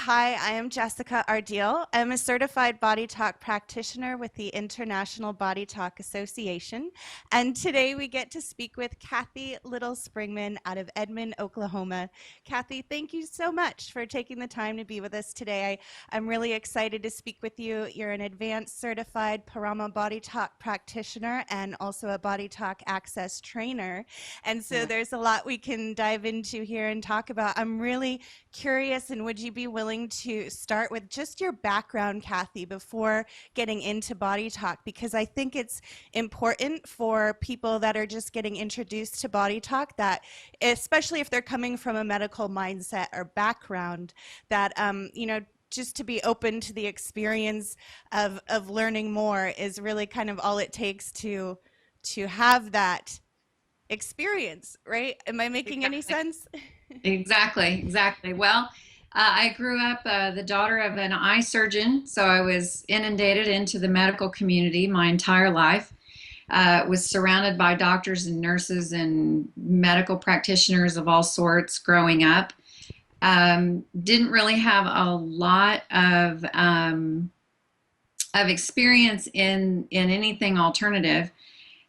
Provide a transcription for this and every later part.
Hi, I am Jessica Ardeal. I'm a certified body talk practitioner with the International Body Talk Association. And today we get to speak with Kathi Little Springman out of Edmond, Oklahoma. Kathi, thank you so much for taking the time to be with us today. I'm really excited to speak with you. You're an advanced certified Parama body talk practitioner and also a body talk access trainer. And so there's a lot we can dive into here and talk about. I'm really curious, and would you be willing to start with just your background, Kathi, before getting into body talk? Because I think it's important for people that are just getting introduced to body talk, that especially if they're coming from a medical mindset or background, that just to be open to the experience of learning more is really kind of all it takes to have that experience, right? Am I making any Exactly. sense? Exactly. Well, I grew up the daughter of an eye surgeon, so I was inundated into the medical community my entire life. Was surrounded by doctors and nurses and medical practitioners of all sorts growing up. Didn't really have a lot of experience in anything alternative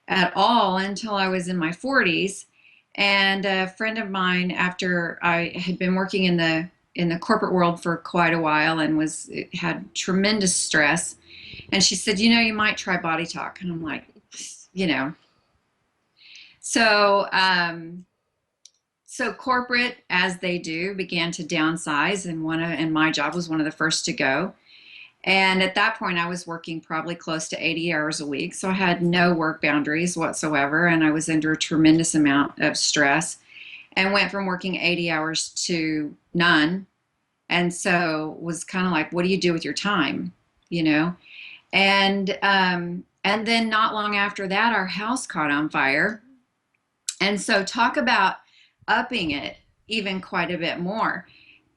at all until I was in my 40s. And a friend of mine, after I had been working in the corporate world for quite a while and was had tremendous stress, and she said, you might try body talk. And I'm like, you know. So so corporate, as they do, began to downsize, and my job was one of the first to go. And at that point, I was working probably close to 80 hours a week. So I had no work boundaries whatsoever. And I was under a tremendous amount of stress and went from working 80 hours to none. And so was kind of like, what do you do with your time? You know? And then not long after that, our house caught on fire. And so talk about upping it even quite a bit more.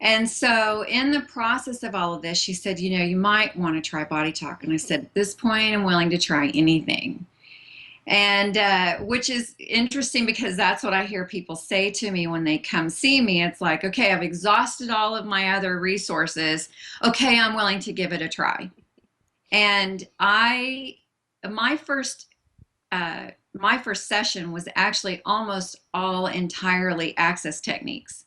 And so, in the process of all of this, she said, you might want to try body talk. And I said, at this point, I'm willing to try anything. And which is interesting because that's what I hear people say to me when they come see me. It's like, okay, I've exhausted all of my other resources. Okay, I'm willing to give it a try. And my first, my first session was actually almost all entirely access techniques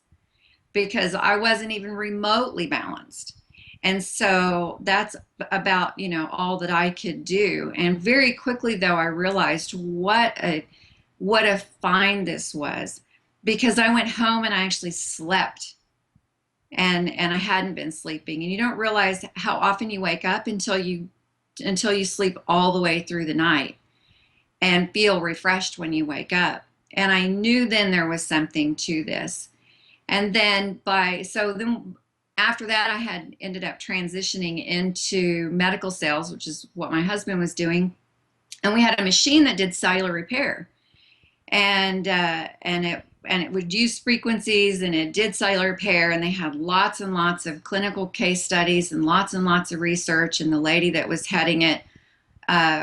because I wasn't even remotely balanced. And so that's about, all that I could do. And very quickly though, I realized what a find this was, because I went home and I actually slept, and I hadn't been sleeping. And you don't realize how often you wake up until you sleep all the way through the night and feel refreshed when you wake up. And I knew then there was something to this. And then after that, I had ended up transitioning into medical sales, which is what my husband was doing. And we had a machine that did cellular repair, and it would use frequencies, and it did cellular repair. And they had lots and lots of clinical case studies and lots of research. And the lady that was heading it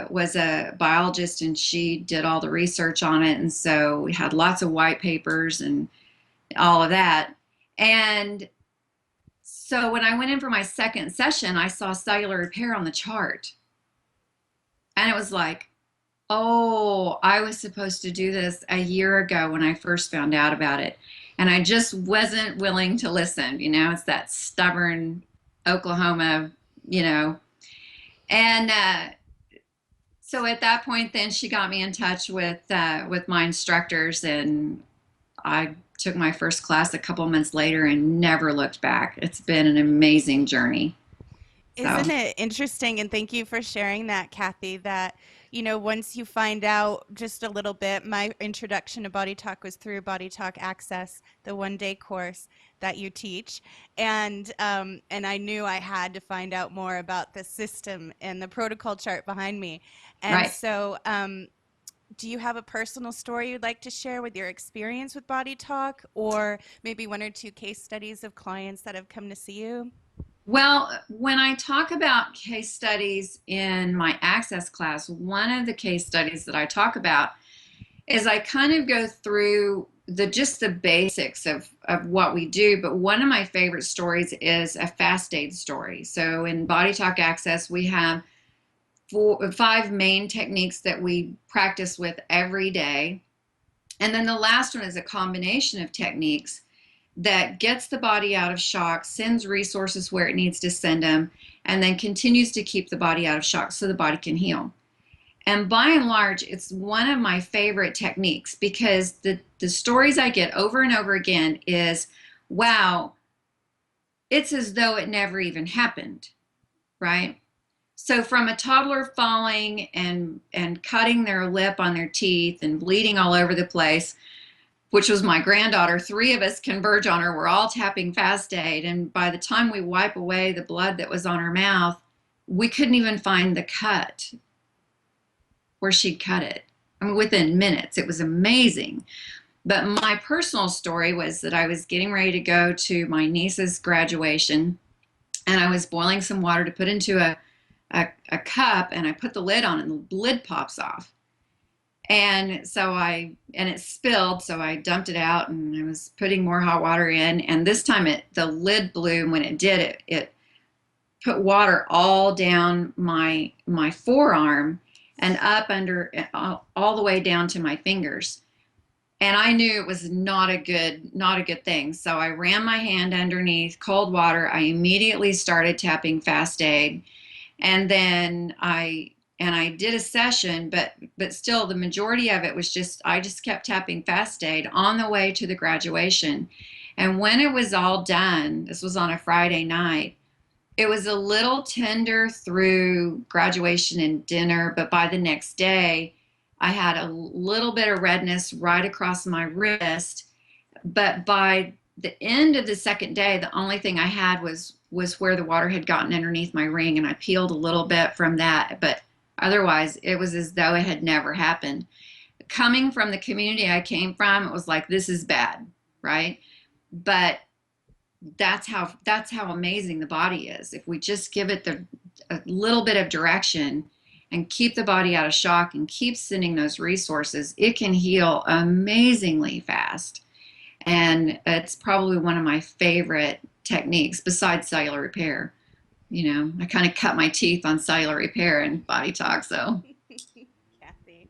was a biologist, and she did all the research on it. And so we had lots of white papers and all of that. And so when I went in for my second session, I saw cellular repair on the chart. And it was like, oh, I was supposed to do this a year ago when I first found out about it. And I just wasn't willing to listen. It's that stubborn Oklahoma, you know. And so at that point, then she got me in touch with my instructors, and I took my first class a couple months later and never looked back. It's been an amazing journey. So, Isn't it interesting? And thank you for sharing that, Kathi, that, once you find out just a little bit, my introduction to Body Talk was through Body Talk Access, the 1-day course that you teach. And I knew I had to find out more about the system and the protocol chart behind me. And right. so, do you have a personal story you'd like to share with your experience with Body Talk, or maybe one or two case studies of clients that have come to see you? Well, when I talk about case studies in my access class, one of the case studies that I talk about is I kind of go through just the basics of what we do. But one of my favorite stories is a fast aid story. So in Body Talk Access, we have five main techniques that we practice with every day. And then the last one is a combination of techniques that gets the body out of shock, sends resources where it needs to send them, and then continues to keep the body out of shock so the body can heal. And by and large, it's one of my favorite techniques because the stories I get over and over again is, wow, it's as though it never even happened, right? So from a toddler falling and cutting their lip on their teeth and bleeding all over the place, which was my granddaughter, three of us converge on her. We're all tapping fast aid. And by the time we wipe away the blood that was on her mouth, we couldn't even find the cut where she'd cut it. I mean, within minutes. It was amazing. But my personal story was that I was getting ready to go to my niece's graduation, and I was boiling some water to put into a cup, and I put the lid on, and the lid pops off. And so it spilled, so I dumped it out, and I was putting more hot water in, and this time the lid blew, and when it did, it put water all down my forearm and up under, all the way down to my fingers. And I knew it was not a good thing. So I ran my hand underneath cold water. I immediately started tapping fast aid. And then I did a session, but still the majority of it was I just kept tapping fast aid on the way to the graduation. And when it was all done, this was on a Friday night, it was a little tender through graduation and dinner, but by the next day, I had a little bit of redness right across my wrist. But by the end of the second day, the only thing I had was where the water had gotten underneath my ring, and I peeled a little bit from that. But otherwise, it was as though it had never happened. Coming from the community I came from, it was like, this is bad, right? But that's how amazing the body is. If we just give it a little bit of direction and keep the body out of shock and keep sending those resources, it can heal amazingly fast. And it's probably one of my favorite techniques besides cellular repair. You know, I kind of cut my teeth on cellular repair and body talk, so. Kathy,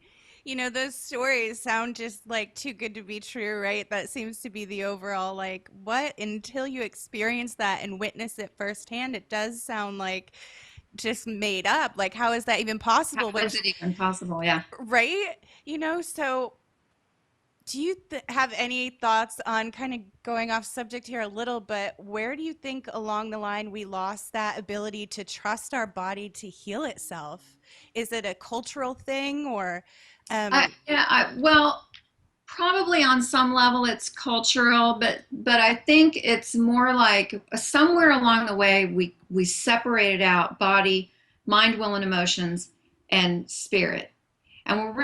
those stories sound just like too good to be true, right? That seems to be the overall, like, what, until you experience that and witness it firsthand, it does sound like just made up. Like, how is that even possible? How is it even possible? Yeah. Right? So do you have any thoughts on, kind of going off subject here a little, but where do you think along the line we lost that ability to trust our body to heal itself? Is it a cultural thing, or Well, probably on some level it's cultural, but I think it's more like somewhere along the way we separated out body, mind, will, and emotions, and spirit, and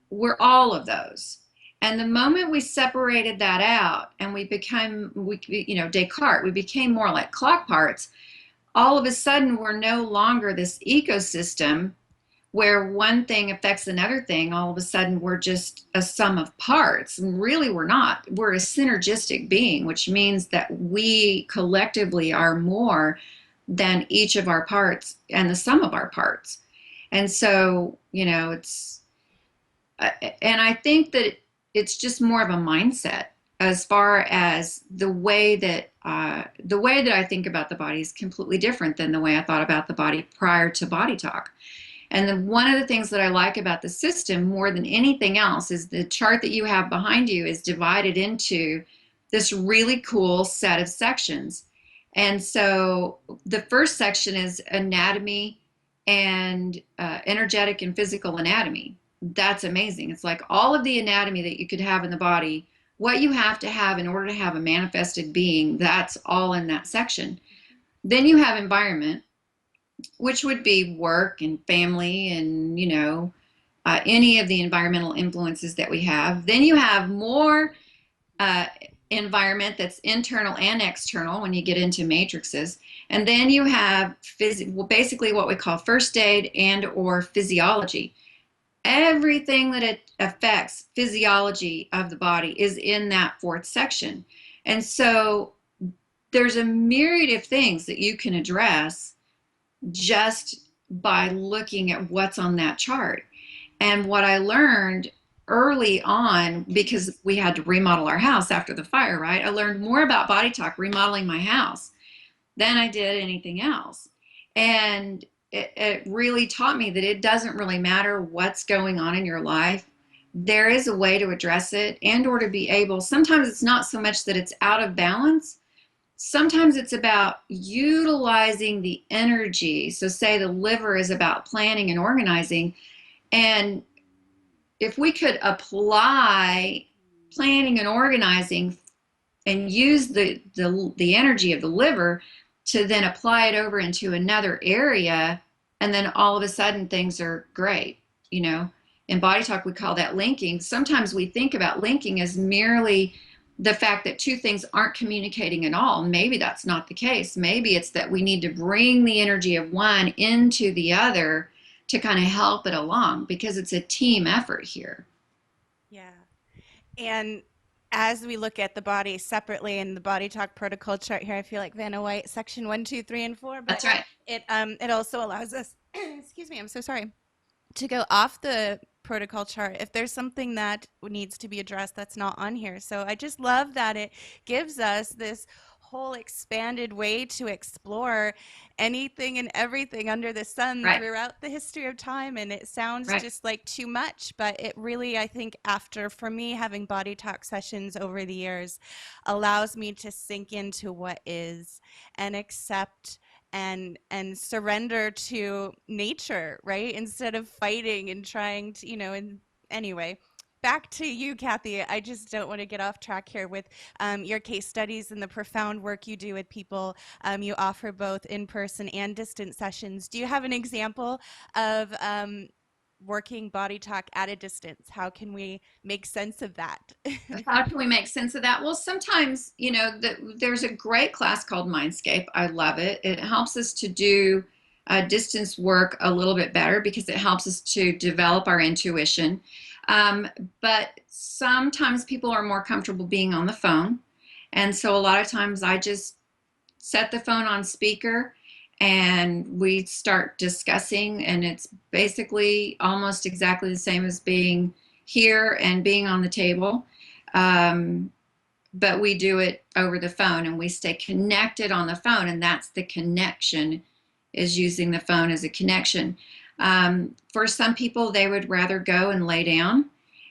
we're all of those. And the moment we separated that out and Descartes, we became more like clock parts. All of a sudden, we're no longer this ecosystem where one thing affects another thing. All of a sudden, we're just a sum of parts. And really, we're not. We're a synergistic being, which means that we collectively are more than each of our parts and the sum of our parts. And so, and I think that it's just more of a mindset as far as the way that I think about the body is completely different than the way I thought about the body prior to Body Talk. And then one of the things that I like about the system more than anything else is the chart that you have behind you is divided into this really cool set of sections. And so the first section is anatomy and energetic and physical anatomy. That's amazing. It's like all of the anatomy that you could have in the body, what you have to have in order to have a manifested being, that's all in that section. Then you have environment, which would be work and family and, any of the environmental influences that we have. Then you have more environment that's internal and external when you get into matrices. And then you have basically what we call first aid and or physiology. everything that it affects physiology of the body is in that fourth section. And so there's a myriad of things that you can address just by looking at what's on that chart. And what I learned early on, because we had to remodel our house after the fire, right? I learned more about body talk remodeling my house than I did anything else. And it really taught me that it doesn't really matter what's going on in your life. There is a way to address it, and or to be able, sometimes it's not so much that it's out of balance. Sometimes it's about utilizing the energy. So say the liver is about planning and organizing. And if we could apply planning and organizing and use the energy of the liver to then apply it over into another area, and then all of a sudden things are great. You know, in body talk we call that linking. Sometimes we think about linking as merely the fact that two things aren't communicating at all. Maybe that's not the case. Maybe it's that we need to bring the energy of one into the other to kind of help it along, because it's a team effort here. Yeah. And as we look at the body separately in the body talk protocol chart here, I feel like Vanna White, section 1, 2, 3, and 4, but That's right. it also allows us, excuse me, I'm so sorry, to go off the protocol chart if there's something that needs to be addressed that's not on here. So I just love that it gives us this whole expanded way to explore anything and everything under the sun Right. throughout the history of time. And it sounds Right. just like too much, but it really, I think, after for me having body talk sessions over the years, allows me to sink into what is and accept and surrender to nature, right? Instead of fighting and trying to, and anyway, back to you, Kathi. I just don't want to get off track here with your case studies and the profound work you do with people. You offer both in-person and distance sessions. Do you have an example of working body talk at a distance? How can we make sense of that? How can we make sense of that? Well, sometimes, there's a great class called Mindscape. I love it. It helps us to do distance work a little bit better because it helps us to develop our intuition. But sometimes people are more comfortable being on the phone. And so a lot of times I just set the phone on speaker and we start discussing, and it's basically almost exactly the same as being here and being on the table. Um, but we do it over the phone and we stay connected on the phone, and that's the connection, is using the phone as a connection. For some people, they would rather go and lay down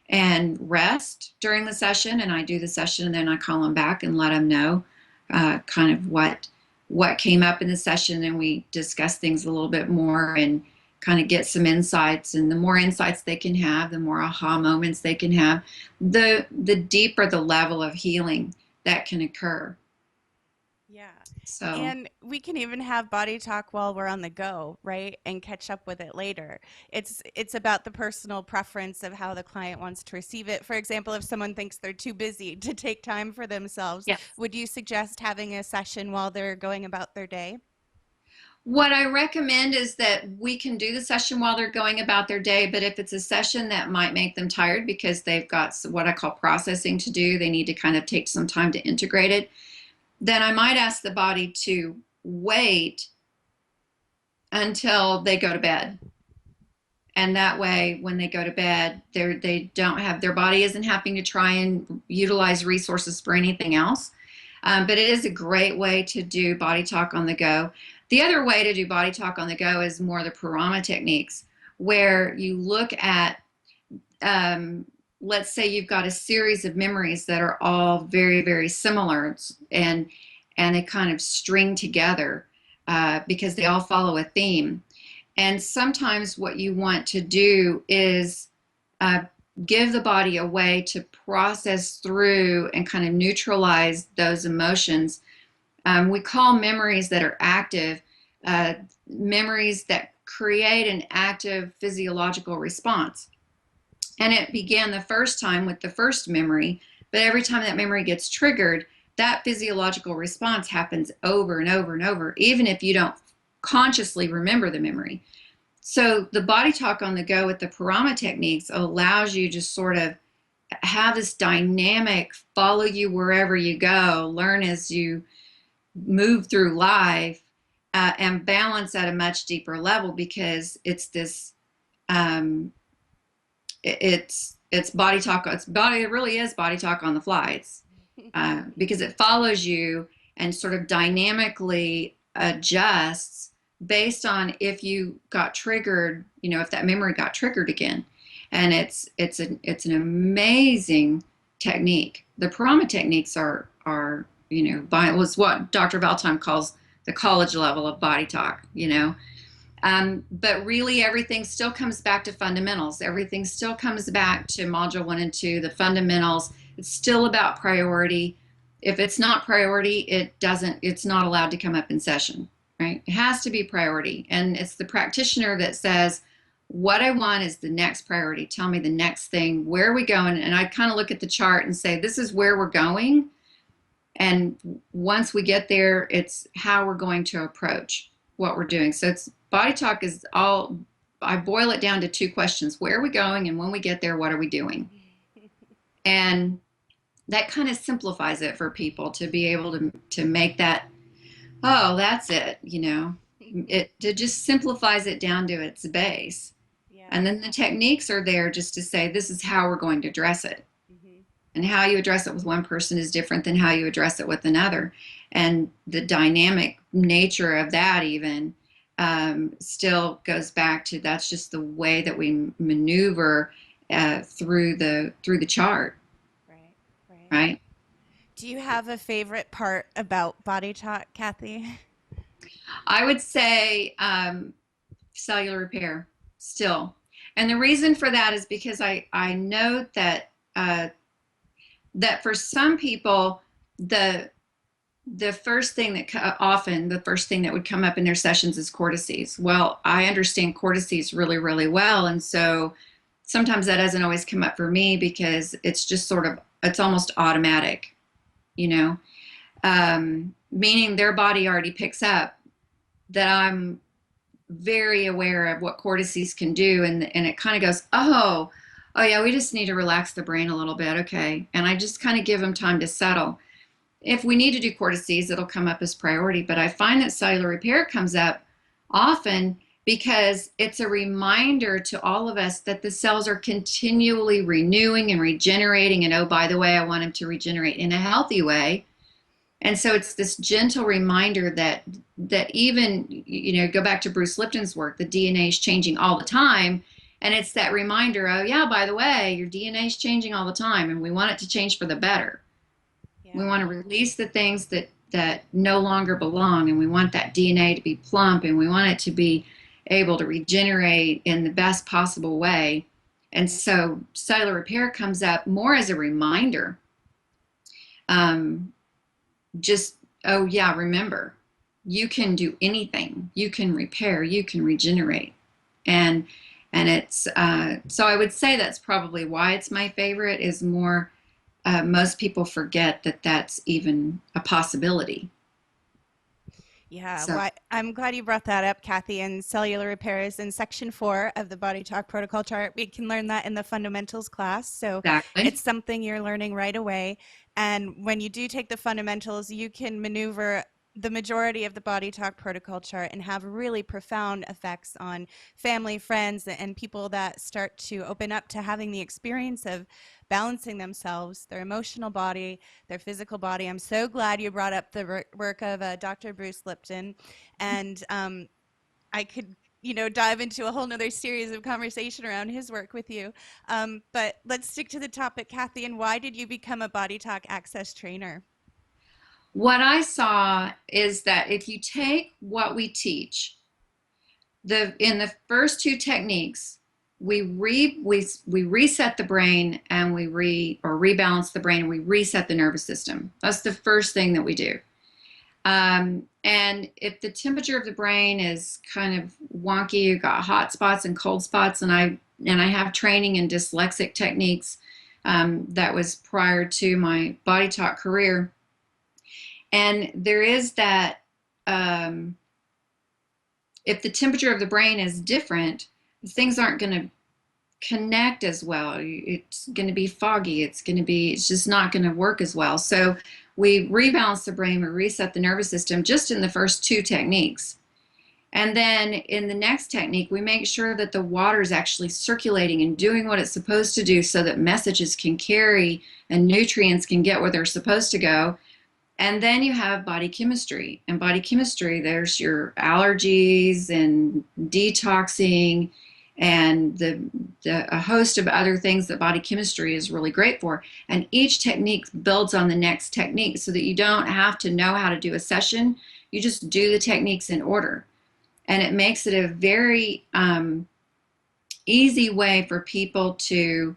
and rest during the session, and I do the session and then I call them back and let them know kind of what came up in the session, and we discuss things a little bit more and kind of get some insights. And the more insights they can have, the more aha moments they can have, the deeper the level of healing that can occur. Yeah. So And we can even have body talk while we're on the go, right? And catch up with it later. It's about the personal preference of how the client wants to receive it. For example, if someone thinks they're too busy to take time for themselves, yeah, would you suggest having a session while they're going about their day? what I recommend is that we can do the session while they're going about their day, but if it's a session that might make them tired because they've got what I call processing to do, they need to kind of take some time to integrate it, then I might ask the body to wait until they go to bed. And that way, when they go to bed, they don't have, their body isn't having to try and utilize resources for anything else. But it is a great way to do body talk on the go. The other way to do body talk on the go is more the Purama techniques, where you look at, let's say you've got a series of memories that are all very, very similar, and they kind of string together because they all follow a theme. And sometimes what you want to do is uh, give the body a way to process through and kind of neutralize those emotions. We call memories that are active memories that create an active physiological response. And it began the first time with the first memory, but every time that memory gets triggered, that physiological response happens over and over and over, even if you don't consciously remember the memory. So the body talk on the go with the Parama techniques allows you to sort of have this dynamic follow you wherever you go, learn as you move through life, and balance at a much deeper level, because it's this um, it's body talk. It's body. It really is body talk on the fly. It's because it follows you and sort of dynamically adjusts based on if you got triggered. You know, if that memory got triggered again, and it's an amazing technique. The Parama techniques are was what Dr. Valtime calls the college level of body talk. But really, everything still comes back to fundamentals. Everything still comes back to module 1 and 2, the fundamentals. It's still about priority. If it's not priority, it's not allowed to come up in session, right? It has to be priority. And it's the practitioner that says, what I want is the next priority. Tell me the next thing. Where are we going? And I kind of look at the chart and say, this is where we're going. And once we get there, it's how we're going to approach what we're doing. So it's body talk is all, I boil it down to 2 questions. Where are we going? And when we get there, what are we doing? And that kind of simplifies it for people to be able to make that, oh, that's it, it just simplifies it down to its base. Yeah. And then the techniques are there just to say, this is how we're going to address it. Mm-hmm. And how you address it with one person is different than how you address it with another. And the dynamic nature of that even still goes back to, that's just the way that we maneuver through the chart. Right. Do you have a favorite part about body talk, Kathi? I would say cellular repair still. And the reason for that is because I know that that for some people, the first thing the first thing that would come up in their sessions is cortices. Well, I understand cortices really, really well. And so sometimes that doesn't always come up for me, because it's just it's almost automatic, meaning their body already picks up that I'm very aware of what cortices can do. And it kind of goes, oh yeah, we just need to relax the brain a little bit. Okay. And I just kind of give them time to settle. If we need to do cortices, it'll come up as priority. But I find that cellular repair comes up often because it's a reminder to all of us that the cells are continually renewing and regenerating. And oh, by the way, I want them to regenerate in a healthy way. And so it's this gentle reminder that even, go back to Bruce Lipton's work, the DNA is changing all the time. And it's that reminder, oh yeah, by the way, your DNA is changing all the time, and we want it to change for the better. Yeah. We want to release the things that no longer belong, and we want that DNA to be plump, and we want it to be able to regenerate in the best possible way. And so cellular repair comes up more as a reminder. Just, oh yeah, remember, you can do anything. You can repair, you can regenerate. And it's, so I would say that's probably why it's my favorite, is more, most people forget that that's even a possibility. Yeah, well, I'm glad you brought that up, Kathi. And cellular repair is in section 4 of the Body Talk Protocol chart. We can learn that in the fundamentals class. So exactly. It's something you're learning right away. And when you do take the fundamentals, you can maneuver the majority of the Body Talk Protocol chart and have really profound effects on family, friends, and people that start to open up to having the experience of balancing themselves, their emotional body, their physical body. I'm so glad you brought up the work of Dr. Bruce Lipton. And I could, dive into a whole nother series of conversation around his work with you. But let's stick to the topic, Kathi. And why did you become a Body Talk Access trainer? What I saw is that if you take what we teach, in the first 2 techniques, we reset the brain, and we rebalance the brain, and we reset the nervous system. That's the first thing that we do. And if the temperature of the brain is kind of wonky, you got hot spots and cold spots, and I have training in dyslexic techniques that was prior to my Body Talk career. And there is that if the temperature of the brain is different, things aren't going to connect as well. It's going to be foggy. It's just not going to work as well. So we rebalance the brain, we reset the nervous system just in the first two techniques. And then in the next technique, we make sure that the water is actually circulating and doing what it's supposed to do so that messages can carry and nutrients can get where they're supposed to go. And then you have body chemistry. And body chemistry, there's your allergies and detoxing and a host of other things that body chemistry is really great for. And each technique builds on the next technique so that you don't have to know how to do a session. You just do the techniques in order. And it makes it a very easy way for people to,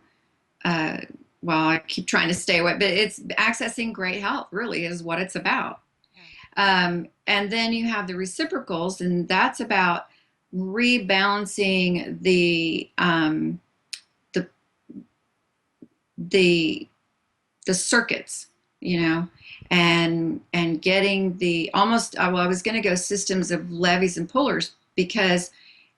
well, I keep trying to stay away, but it's accessing great health, really, is what it's about. And then you have the reciprocals, and that's about rebalancing the circuits, you know, and getting the almost, well, I was going to go systems of levies and pullers, because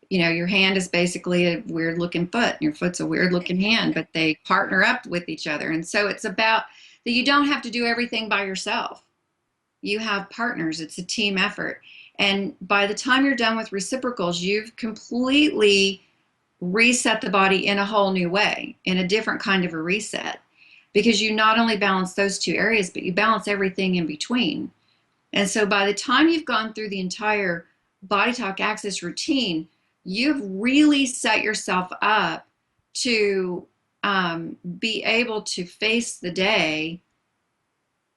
you know, your hand is basically a weird looking foot and your foot's a weird looking hand, but they partner up with each other. And so it's about that you don't have to do everything by yourself. You have partners. It's a team effort. And by the time you're done with reciprocals, you've completely reset the body in a whole new way, in a different kind of a reset, because you not only balance those two areas, but you balance everything in between. And so by the time you've gone through the entire Body Talk Access routine, you've really set yourself up to be able to face the day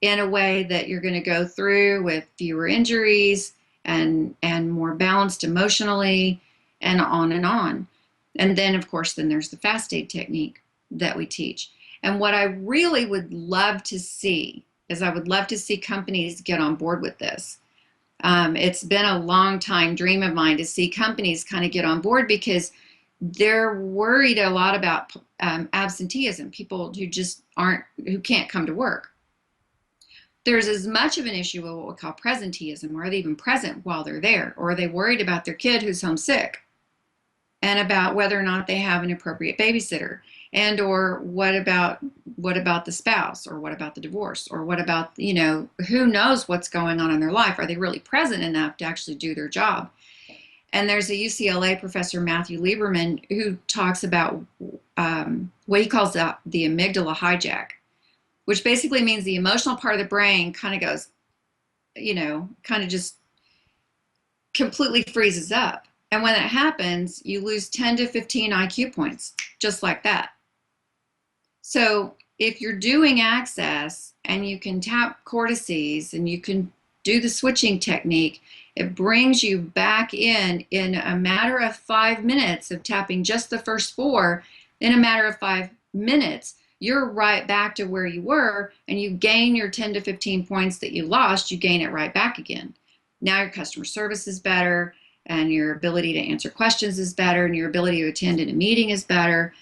in a way that you're going to go through with fewer injuries and more balanced emotionally, and on and on. And then, of course, then there's the fast aid technique that we teach. And what I really would love to see is I would love to see companies get on board with this. It's been a long time dream of mine to see companies kind of get on board, because they're worried a lot about absenteeism, people who just who can't come to work. There's as much of an issue with what we call presenteeism. Are they even present while they're there? Or are they worried about their kid who's homesick, and about whether or not they have an appropriate babysitter? And or what about the spouse, or what about the divorce, or what about, you know, who knows what's going on in their life? Are they really present enough to actually do their job? And there's a UCLA professor, Matthew Lieberman, who talks about what he calls the amygdala hijack, which basically means the emotional part of the brain kind of goes, you know, kind of just completely freezes up. And when that happens, you lose 10 to 15 IQ points, just like that. So if you're doing access and you can tap cortices and you can do the switching technique, it brings you back in a matter of 5 minutes of tapping just the first 4. In a matter of 5 minutes, you're right back to where you were, and you gain your 10 to 15 points that you lost, you gain it right back again. Now your customer service is better, and your ability to answer questions is better, and your ability to attend in a meeting is better.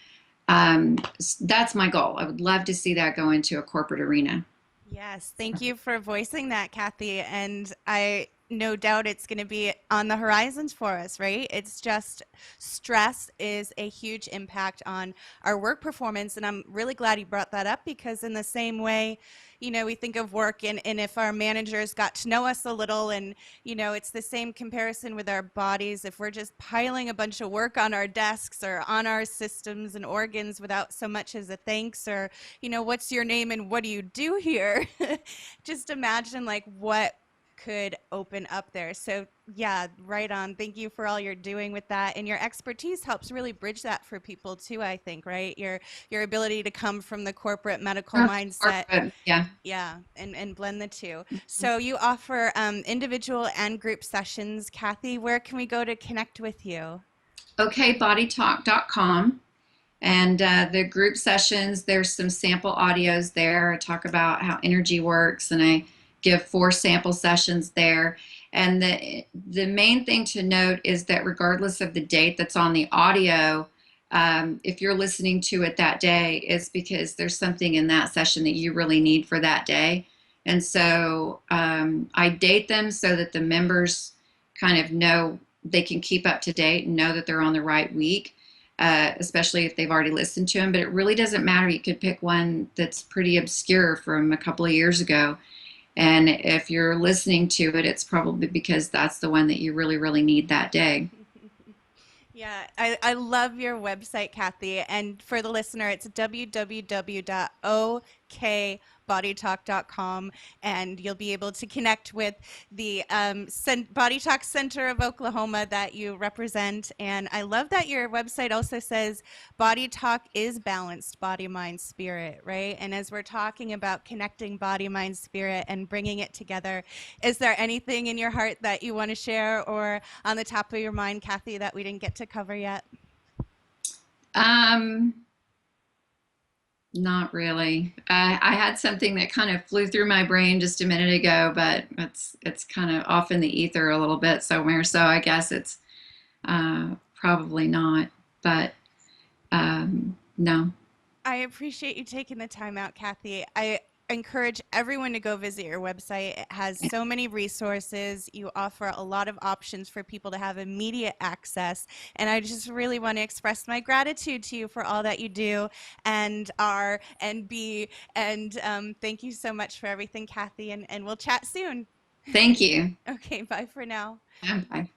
That's my goal. I would love to see that go into a corporate arena. Yes, thank you for voicing that, Kathy. And I no doubt it's going to be on the horizons for us, right? It's just stress is a huge impact on our work performance. And I'm really glad you brought that up, because in the same way, you know, we think of work and if our managers got to know us a little, and, you know, it's the same comparison with our bodies. If we're just piling a bunch of work on our desks or on our systems and organs without so much as a thanks, or, you know, what's your name and what do you do here? Just imagine like what could open up there. So yeah, right on. Thank you for all you're doing with that. And your expertise helps really bridge that for people too, I think, right? Your ability to come from the corporate medical mindset. Yeah. Yeah, and blend the two. So you offer individual and group sessions. Kathy, where can we go to connect with you? okbodytalk.com. And the group sessions, there's some sample audios there. I talk about how energy works, and I give 4 sample sessions there. And the main thing to note is that regardless of the date that's on the audio, if you're listening to it that day, it's because there's something in that session that you really need for that day. And so I date them so that the members kind of know they can keep up to date and know that they're on the right week, especially if they've already listened to them. But it really doesn't matter. You could pick one that's pretty obscure from a couple of years ago. And if you're listening to it, it's probably because that's the one that you really, really need that day. Yeah, I love your website, Kathy. And for the listener, it's www.okbodytalk.com. And you'll be able to connect with the Body Talk Center of Oklahoma that you represent. And I love that your website also says Body Talk is balanced body, mind, spirit, right? And as we're talking about connecting body, mind, spirit and bringing it together, is there anything in your heart that you want to share or on the top of your mind, Kathy, that we didn't get to cover yet? Um, Not really. I had something that kind of flew through my brain just a minute ago, but it's kind of off in the ether a little bit somewhere. So I guess it's probably not. But no. I appreciate you taking the time out, Kathy. I encourage everyone to go visit your website. It has so many resources. You offer a lot of options for people to have immediate access. And I just really want to express my gratitude to you for all that you do and are and be. And thank you so much for everything, Kathy. And we'll chat soon. Thank you. Okay, bye for now. Bye.